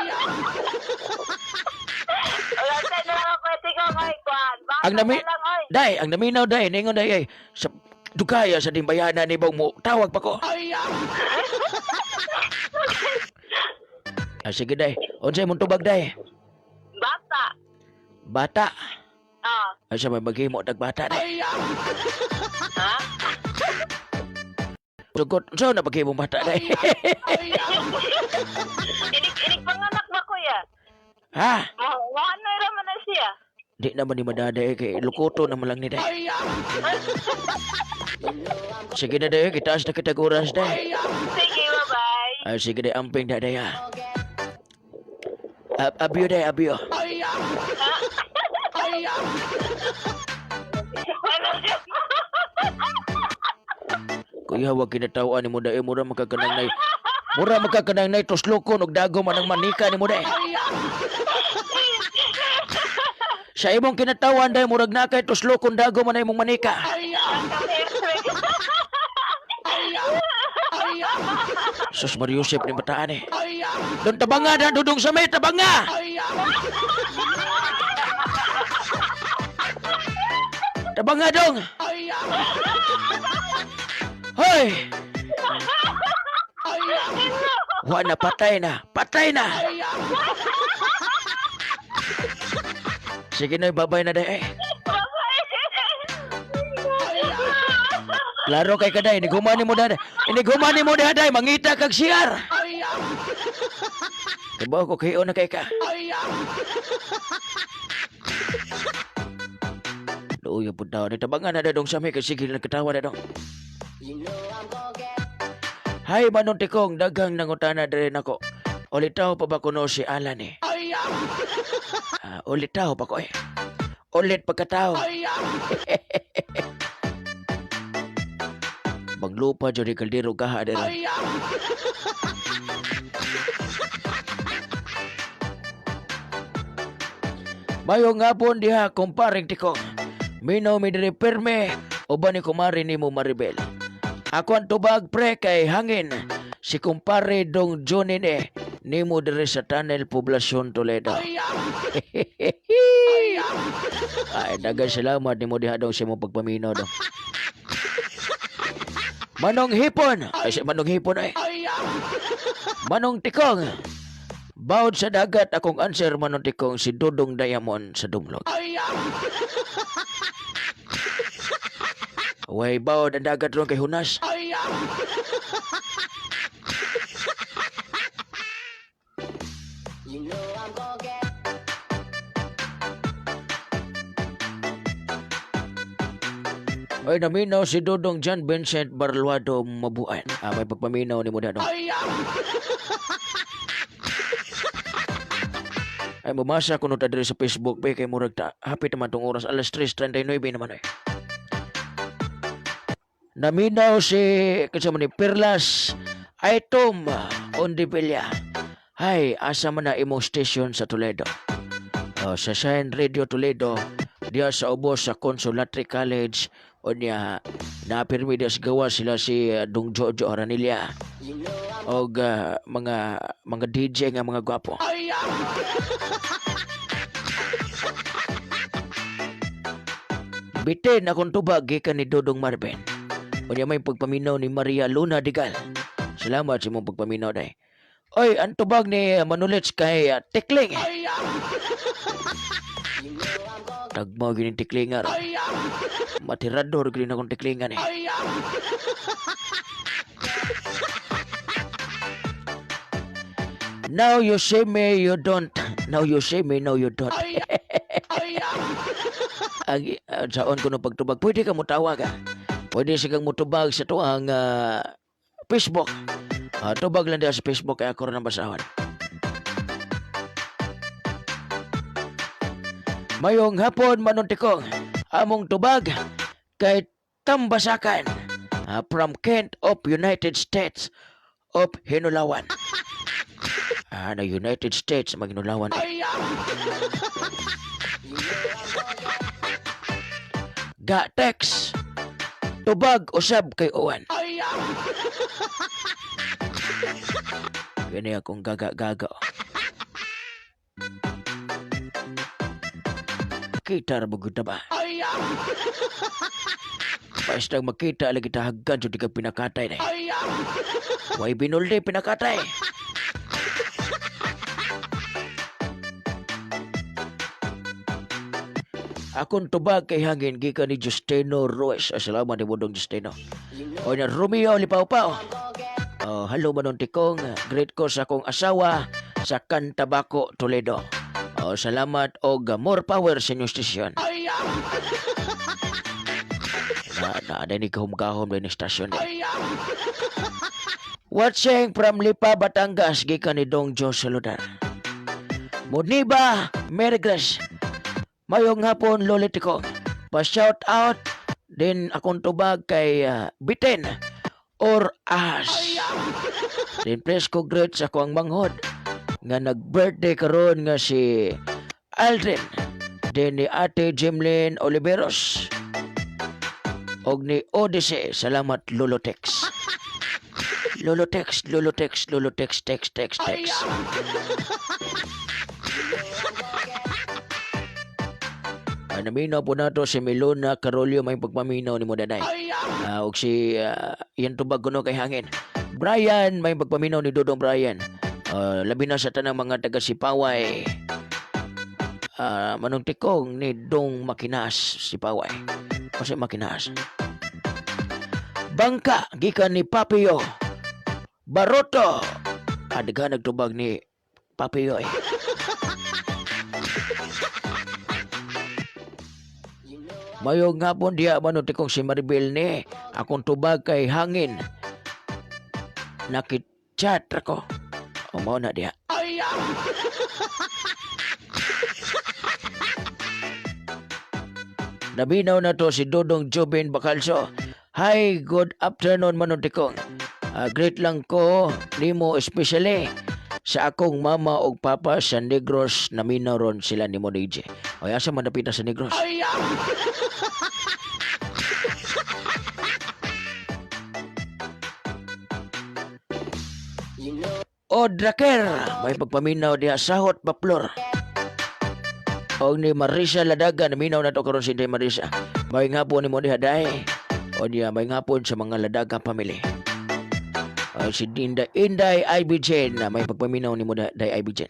sa na lang ako ito kay Kwan. Ang ang naminaw day ningon day ay sa dugaya sa dimbayanan ni bang mo tawag pa ko. Sige day. Unsay mong tubag day? Bata. Bata. Ah. Ay sa may maghimo tag bata day. Ha? Sugot so na paghimo bata day. Inig panganak ba kuya? Ha? Ano naman na siya? Di naman ni madaday kay lukuto naman lang ni day. Sige na day, kitaas na kita oras day. Sige, bye-bye. Ay, sige day, amping na day ha. Abyo day, abyo. Ano siya? Kuya, huwag kinatawaan ni mo day. Mura magkakanang nay. Mura magkakanang nay, tuslokon og dago man ang manika ni mo day. Sa imong kinatawan day, murag na kay tuslokon dago man imong manika. Sus Mariusip ni bataan eh. Doon tabanga na, dudong sa may tabanga. Tabanga dong. Hoy! Wa na, patay na. Patay na. Sige na, babay na day. Klaro kay kaday, inigumani mo daday. Inigumani mo daday, mangita kag siyar. Diba ko kayo na kay ka. Luyo po daw, nitabangan na dadong sa may kasigil na katawa na dong. Hay manon tikong, dagang nangutana din ako. Ulitaw pa ba kuno si Alan eh? Ulitaw pa ko eh. Ulit pagkatao. Banglupa dyan ni Kaldero kaha din. Mayong ngapon diha, kumparing tikong. Minaw mi diri perme, uban ni kumari ni mo Maribel. Ako ang tubag pre kay hangin. Si kumpare dong Jonin eh. Ni mo diri sa Tunnel Poblacion Toledo. Ay, dagan salamat ni mo diha dong sa mong pagpaminaw dong. Manong hipon. Ay, si Manong hipon ay. Manong tikong. Bawod sa dagat akong answer Manong tikong si Dudong Diamond sa Dumlog. Way bawod ang dagat ron kay Hunas. Ay, naminaw si Dudong John Vincent Barluado Mabuan. May pagpaminaw ni mo dano. Ay, mamasa ko nung tadiri sa Facebook ba kay murag ta. Hapit naman tong oras, alas 3:39 naman ay. Naminaw si, kasama ni Perlas Item Ondipilla. Hay, asa man na imong station sa Toledo. Sa Shine Radio Toledo, diya sa ubos sa Consolatory College, o niya, napirmi diya sa gawa sila si Dong Jojo Aranilla. O mga DJ nga mga gwapo. Bitin akong tubag gikan ni Dodong Marben. O niya may pagpaminaw ni Maria Luna Digal. Salamat sa mong pagpaminaw day. Oy, ang tubag ni Manulits kay Tikling. Tagmaw gining tiklingar. Matirador gini akong tiklingan eh. Now you say me, you don't. Now you say me, now you don't. Saon ko no pagtubag, pwede ka mo tawag ka. Pwede sigang mo tubag sa to ang Facebook. Tubag lang diya sa Facebook kaya ako rin ang basahan. Mayong hapon manuntikong among tubag kay Tambasakan from Kent of United States of Hinulawan. Na United States Maginulawan. Ga text tubag usab kay Owan. Gani akong gaga-gaga. Kita ra bugod na ba? Basta makita lagi tahaggan jud ka pinakatay na. Way binulde pinakatay. Akong tubag kay hangin gikan ni Justino Ruiz. Salamat ni Budong Justino. O na Romeo Lipaw-Paw. Hello manuntikong. Great ko sa akong asawa sa Cantabaco, Toledo. Salamat og more power sa inyong stasyon. Na ni kahum-kahum din stasyon din. Watching from Lipa, Batangas, gikan ni Dong Jo Saludar. Muniba, Merry Grace. Mayong hapon, Lolit ko. Pa-shout out din akong tubag kay Biten or As. Din please congrats ako ang manghod nga nag-birthday karon nga si Aldrin, din ni Ate Jimlyn Oliveros og ni Odyssey. Salamat Lolotex. Lolotex, text. Naminaw po na to si Milona Carolio, may pagpaminaw ni mo daday. Og si yan tubag kuno kay hangin. Brian, may pagpaminaw ni Dodong Brian. Labi na sa tanang mga taga Sipaway. Manong tikong ni Dong Makinas Sipaway. Kasi Makinas. Bangka, gikan ni Papio Baroto. Adga nagtubag ni Papio eh. Mayong hapon diya manong tikong si Maribel ni. Akong tubag kay hangin. Nakit-chat ako. Mao na diha. Nabinaw na to si Dodong Jobin Bacalso. Hi, good afternoon manuntikong. Great lang ko nimo especially sa akong mama og papa sa Negros. Naminaw ron sila ni mo DJ. O asa man napita sa Negros. O Draker, may pagpaminaw diha sahot Baplor. Og ni Marisa Ladaga, naminaw na to karon si Day Marisa. May ngapon ni mo diha day. O diya may ngapon sa mga Ladaga family. Si Inday Ibijen, na may pagpaminaw ni mo day Ibijen.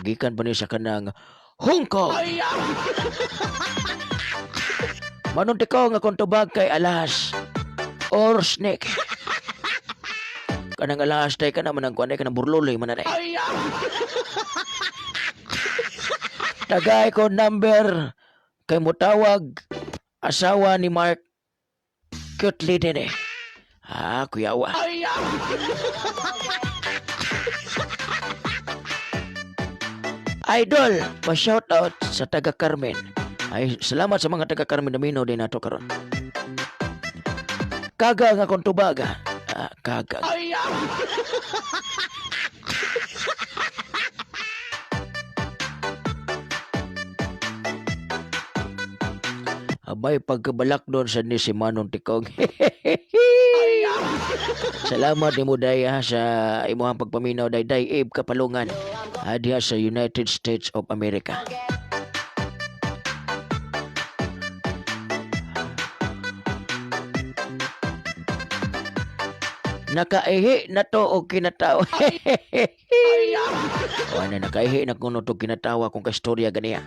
Gikan pa ni sa kanang Hong Kong. Manunti ko nga kung tubag kay Alas or Snake. Kanang alas day ka naman ang kuanay ka ng burluloy mananay. Tagay ko number kay mutawag asawa ni Mark Cutely din eh. Kuyawa. Idol, pa-shout out sa taga Carmen. Ay, salamat sa mga taga Carmen na minaw din nato karon. Kaga nga kung tubaga. Kaga. Abay, pagkabalak doon sa ni si Manong Tikong. Salamat ni mo daya sa imuhang pagpaminaw day Abe Kapalungan diha sa United States of America. Nakaihi na to o kinatawa. Ano, nakaihi na kuno to kinatawa kung kastorya ganiya.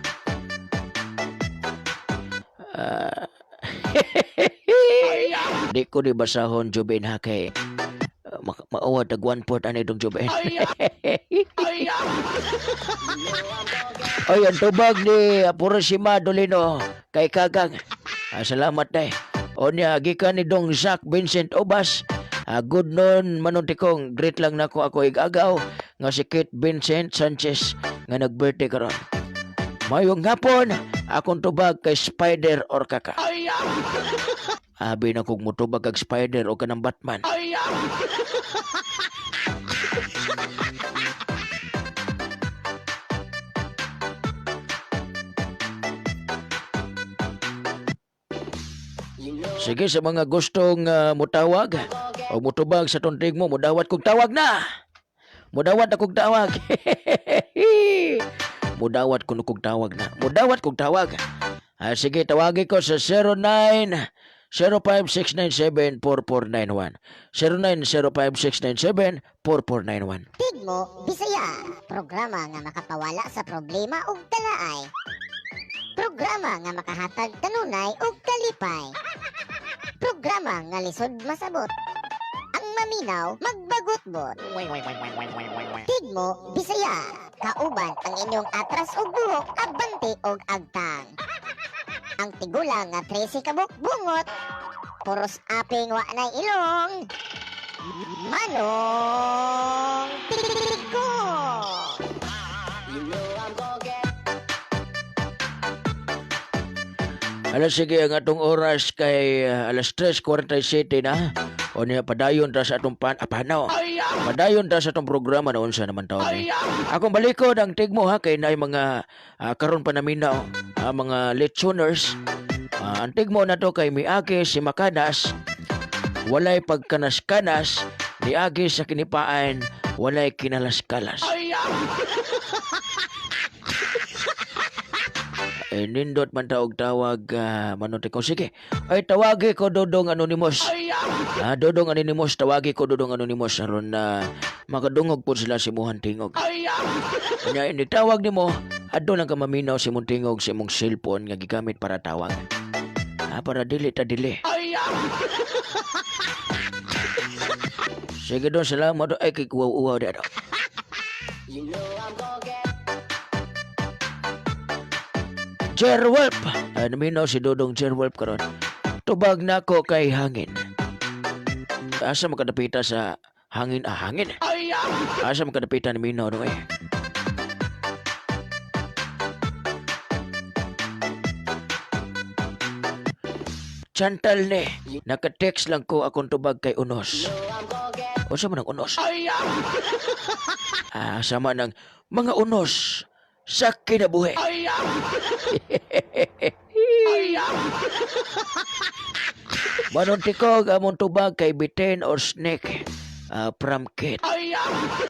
Di ko di basahon Joben ha kay maawad tag 1/4 ani dong Joben. Ay, ang tubag ni Purosima Dolino kay Kagang. Salamat day. O niya, gikan ni Dong Zach Vincent Obas. Good noon manuntikong. Great lang nako ako igagaw nga si Kate Vincent Sanchez nga nag-birthday karon. Mayong hapon, akong tubag kay Spider or Kaka. Abi na kong mutubag kag Spider o kanang Batman. Sige, sa mga gustong mutawag o mutubag sa tuntig mo, mudawat kong tawag na. Mudawat na kong tawag. Mudawat kong tawag na. Mudawat kong tawag. Sige, tawagin ko sa 0905-697-4491. 0905-697-4491. Tigmo, Bisaya. Programa nga makapawala sa problema ug dalaay. Programa nga makahatag kanunay ug kalipay. Programa nga lisod masabot. Ang maminaw, magbagotbot. Tigmo, Bisaya, kauban ang inyong atras ug buhok, abante ug agtang. Ang tigulang nga 13 kabuk bungot, puros aping wa na ilong. Manong Tigo! You know I'm gonna get Alas sige ang atong oras kay alas 3:47 na. O niya padayon ta sa atong panaw. Padayon ta sa atong programa na unsa naman taon ni. Akong balikod ang tigmo ha kay naay mga karon pa naminaw mga listeners. Ang tigmo na to kay miagi si Makanas. Walay pagkanas-kanas, niagi sa kinipaan, walay kinalas-kalas. Nindot man taog tawag manuti ko. Sige, ay tawagi ko Dodong Anonymous. Dodong Anonymous, tawagi ko Dodong Anonymous aron na makadungog po sila si Muhan Tingog. Kanya ini tawag nimo, adto lang ka maminaw si Muhan Tingog sa imong cellphone nga gigamit para tawag. Para dili ta dili. Sige doon, salamat. Ay, kay kuwaw-uwaw dito. You know I'm gonna get Jerwolf. Naminaw si Dodong Jerwolf karon. Tubag na ko kay hangin. Asa makadapita sa hangin? Hangin. Asa makadapita ni Minaw no eh. Chantal ne, naka-text lang ko akong tubag kay Unos. O sama ng Unos? Sama ng mga Unos sa kinabuhi. Manunti ko among tubag kay Biten or Snake from Kit.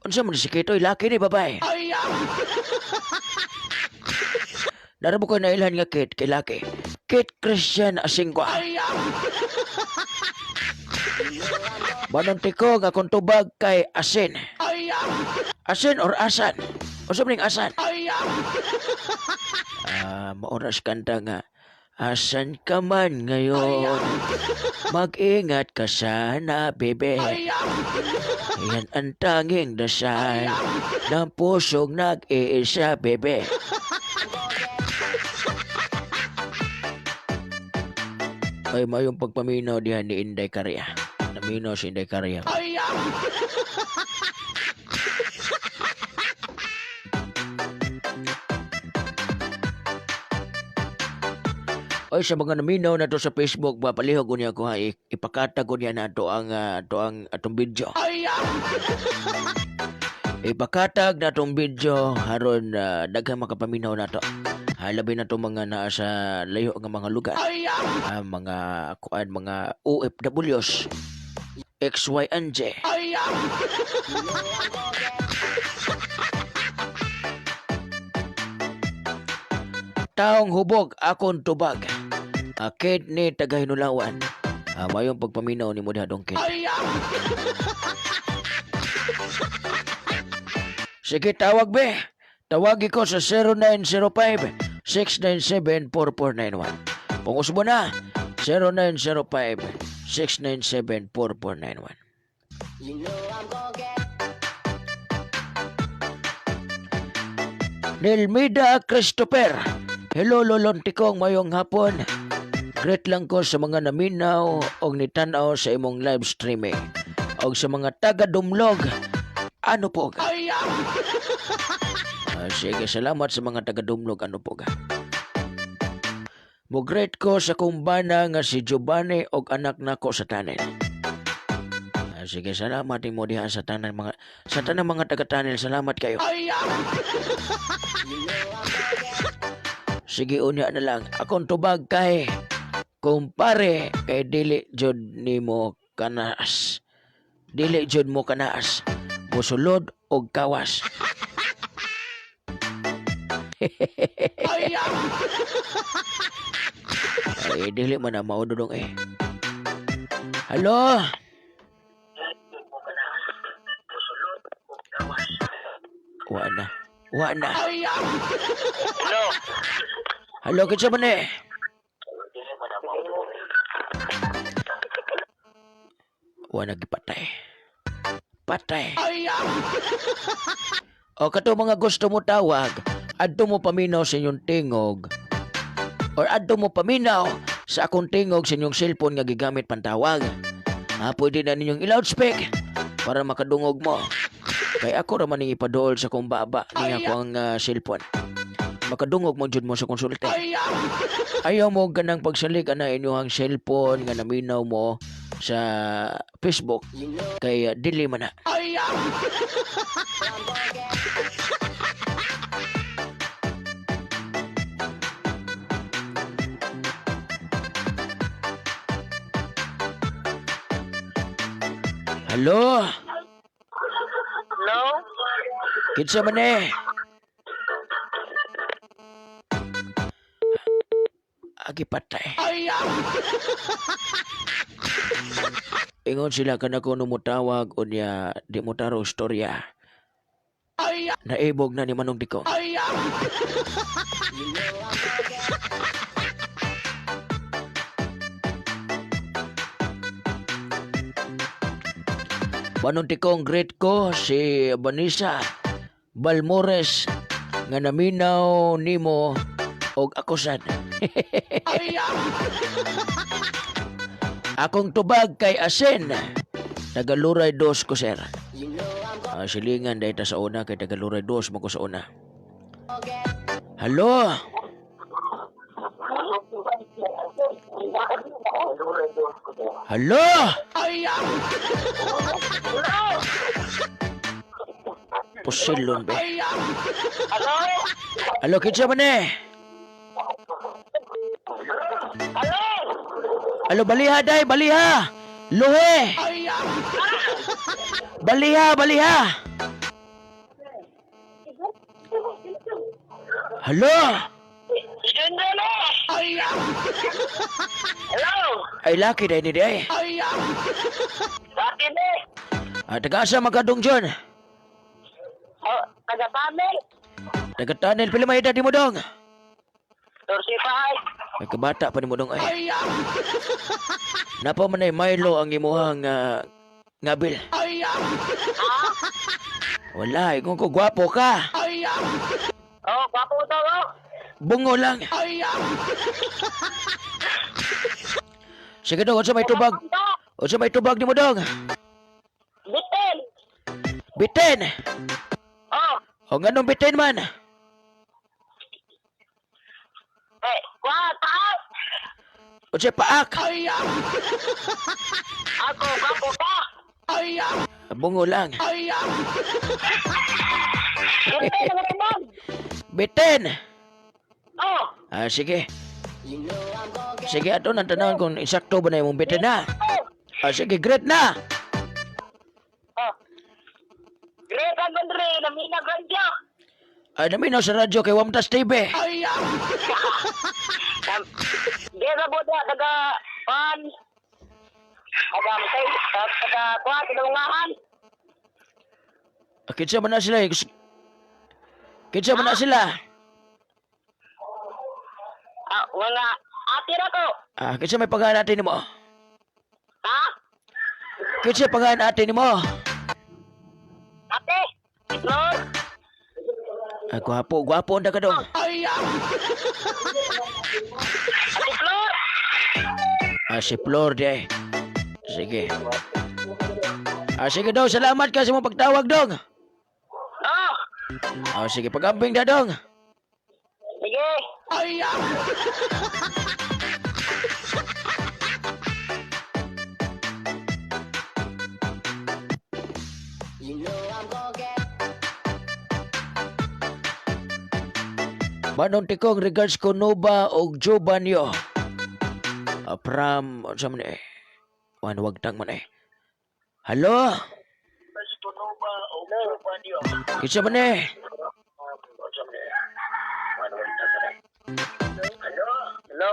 Unsa man si Kitoy, laki ni babae. Narabo ko na ilan nga Kit kay laki. Kit Christian Asingwa. Manunti ko akong tubag kay Asin. Asin or Asan? O sabing asan? Maoras kanta nga. Asan ka man ngayon? Mag-ingat ka sana, bebe. Yan ang tanging dasal ng pusong nag-iisa, bebe. Ay, mayong pagpaminaw diyan ni Inday Karya. Naminaw si Inday Karya. Ay, sa mga naminaw na to sa Facebook, papalihog ko niya ko ha, ipakatag ko niya na to ang atong video. Ipakatag na tong video haron daghang makapaminaw na to. Labi na to mga naa sa layo nga mga lugar. Mga OFWs. XYNJ. Taong hubog akong tubag. Kid ni Tagahinulawan. Mayong pagpaminaw ni mo diha dong Kid. Sige, tawag be. Tawagi ko sa 0905-697-4491. Pangusbo na. 0905-697-4491. You know I'm gonna get Nilmida Christopher. Hello, Lolontikong, mayong hapon. Great lang ko sa mga naminaw o nitanaw sa imong live streaming. O sa mga taga-dumlog. Ano po ka? Sige, salamat sa mga taga-dumlog. Ano po ka? Mugreat ko sa kumbana nga si Giovanni o anak na ko sa tanin. Sige, salamat mo diha sa tanan mga taga-tanin. Salamat kayo. Sige, unya na lang. Akong tubag kay kumpare kay dili jud nimo kanas. Dili jud mo kanas. Musulod og kawas. Ay, dili man na maudodong eh. Halo? Wa na. Hello. Halo, kitsa man eh? Wa nagipatay. patay. O kato mga gusto mo tawag, adto mo paminaw sa inyong tingog. Or adto mo paminaw sa akong tingog sa inyong cellphone nga gigamit pantawag. Pwede na ninyong i-loudspeak para makadungog mo. Kay ako raman ning ipadool sa kong baba niya ko ang cellphone. Makadungog mo jud mo sa konsulte. Ayaw mo ganang pagsalik na inyong cellphone nga naminaw mo sa Facebook kay dili man na. Hello? Hello? Kinsa man eh? Agi patay. Ingon sila kana kuno mo tawag o niya di mo taro istorya. Naibog na ni Manong Diko. Manong Dikong great ko si Vanessa Balmores nga naminaw nimo og ako sad. Akong tubag kay Asen. Tagaluray dos ko, sir. Silingan dahil sa una kay tagaluray dos mo ko sa una. Hello? Hello? Pusilon be. Hello? Hello, kinsa man eh? Hello? Hello, baliha day, baliha. Luhe. Baliha, baliha. Hello? Sindalo! Hello? Ay, laki day ni day. Bakit eh? Taga-asa magkadong John. Oh, taga-pamil? Taga-tunnel, pila may edad ni mo dong? 35. May kabata pa ni mo dong ay. Napa man ay Milo ang imuhang ngabil. Wala, kung ko gwapo ka. Oh, gwapo daw oh. Bungo lang. Sige dong, unsa may tubag? Unsa may tubag ni mo dong? Bitin. Bitin. Oh, O nganong bitin man? taas. Unsa paak? Ako, gwapo ka. Bungo lang. Bitin naman naman. Bitin. Oh, Sige. Sige, ato nang tanawan kung eksakto ba na yung bitin na. Sige, great na. oh. Great ang gandri, namina gandya. Naminaw sa radyo kay Wamtas TV. Gera po na, taga-pan. Taga-kuha, tinungahan. Kinsa man na sila eh. Kinsa man na sila. Mga ati na ko. Kinsa may pagahan natin ni mo. Ha? Kinsa pagahan natin ni mo. Ate? Lord? Gwapo, gwapo ang daga dong. Ate Flor? Si Flor di. Sige. Sige dong, salamat ka sa mong pagtawag dong. Sige, pag-amping na dong. Sige. Manong Tikong regards ko Nova o Jobanyo. From, sa man eh. Wag tang man eh. Hello? Kinsa man eh? Hello?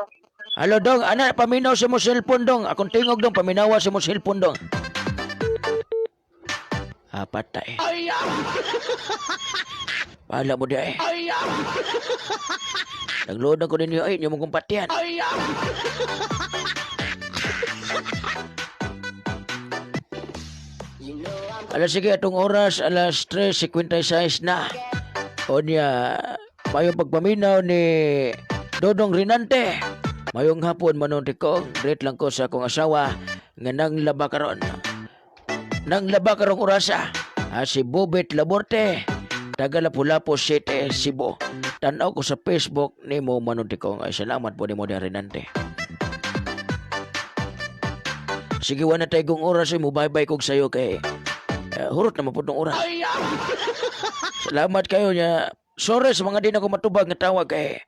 Hello dong, anak paminaw sa mo cellphone dong. Akong tingog dong, paminawa sa mo cellphone dong. Patay. Pala mo di eh. Nagload na ko ninyo ay, inyo mong kumpatian. Sige, atong oras, alas 3:56 na. O niya, mayong pagpaminaw ni Dodong Rinante. Mayong hapon manunti ko, great lang ko sa akong asawa nga nang laba karon. Nang laba karong orasa, si Bobet Laborte, taga Lapu-Lapu City, Cebu. Tanaw ko sa Facebook ni mo manunti ko. Ay, salamat po ni mo Rinante. Sige, wala tayo kong oras, mo bye-bye kong sayo kay hurot na maputong oras. Salamat kayo niya. Sorry sa mga di na ko matubag nga tawag kay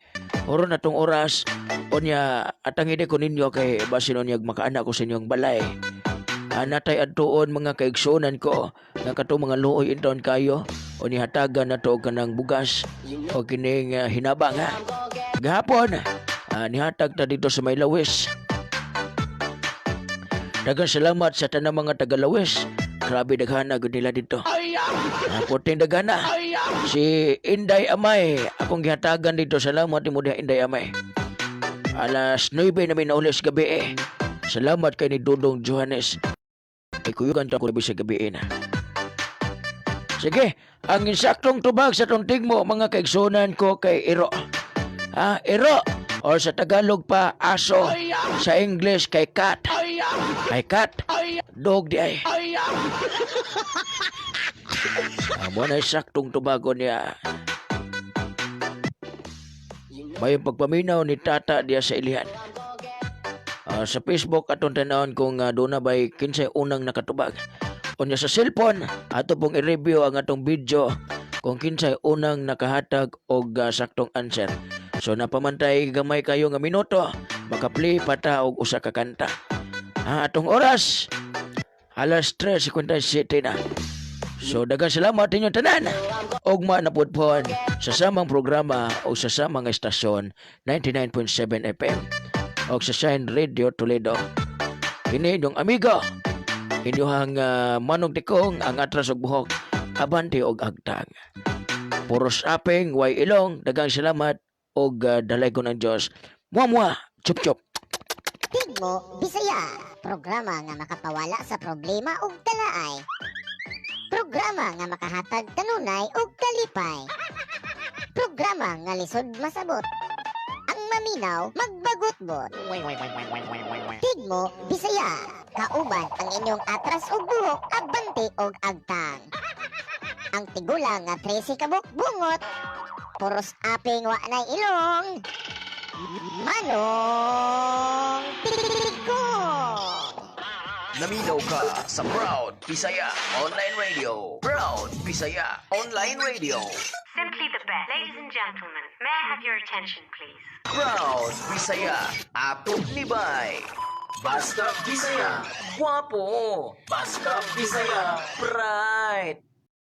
hurot na tong oras. O niya, atang hindi ko ninyo kay basin o niya makaanak ko sa inyong balay. Natay adtuon mga kaigsunan ko nga kato mga luoy inton kayo o ni hatagan na to kanang bugas o kining hinabang ha. Gahapon, nihatag ta dito sa may lawis. Daghang salamat sa tanang mga taga-lawis. Grabe daghana gud nila dito. Puting daghana. Si Inday Amay, akong gihatagan dito. Salamat ni mo diha Inday Amay. Alas 9 namin naulis gabi Salamat kay ni Dodong Johannes. Ay kuyugan ta ko labi sa gabi na. Sige, ang insaktong tubag sa tong tigmo mga kaigsunan ko kay Iro. Iro. O sa Tagalog pa, aso. Sa English, kay cat. Kay cat. Dog di ay. Amo na saktong tubago niya. May pagpaminaw ni Tata diya sa Ilihan. Sa Facebook atong tanawon kung doon na ba'y kinsay unang nakatubag. O niya sa cellphone, ato pong i-review ang atong video kung kinsay unang nakahatag og saktong answer. So napamantay gamay kayo nga minuto, makaplay pata og usa ka kanta. Atong oras alas 3:57 na. So daghang salamat inyong tanan. Ugma na pudpon sa samang programa o sa samang estasyon 99.7 FM o sa Shine Radio Toledo. Kini inyong amigo, inyong manong tikong ang atras og buhok, abante og agtang. Puros apeng, way ilong, daghang salamat og dalay ko ng Diyos. Muwa, chup-chup. Tigmo Bisaya, programa nga makapawala sa problema ug dalaay. Programa nga makahatag kanunay ug kalipay. Programa nga lisod masabot. Ang maminaw magbagot-bot. Tigmo Bisaya, kauban ang inyong atras ug buhok, abante og agtang. Ang tigula nga 13 kabuk bungot. Puros aping wa na ilong. Manong Tigong. Naminaw ka sa Proud Bisaya Online Radio. Proud Bisaya Online Radio. Simply the best. Ladies and gentlemen, may I have your attention, please? Proud Bisaya Atong Libay. Basta Bisaya Guwapo. Basta Bisaya Bright.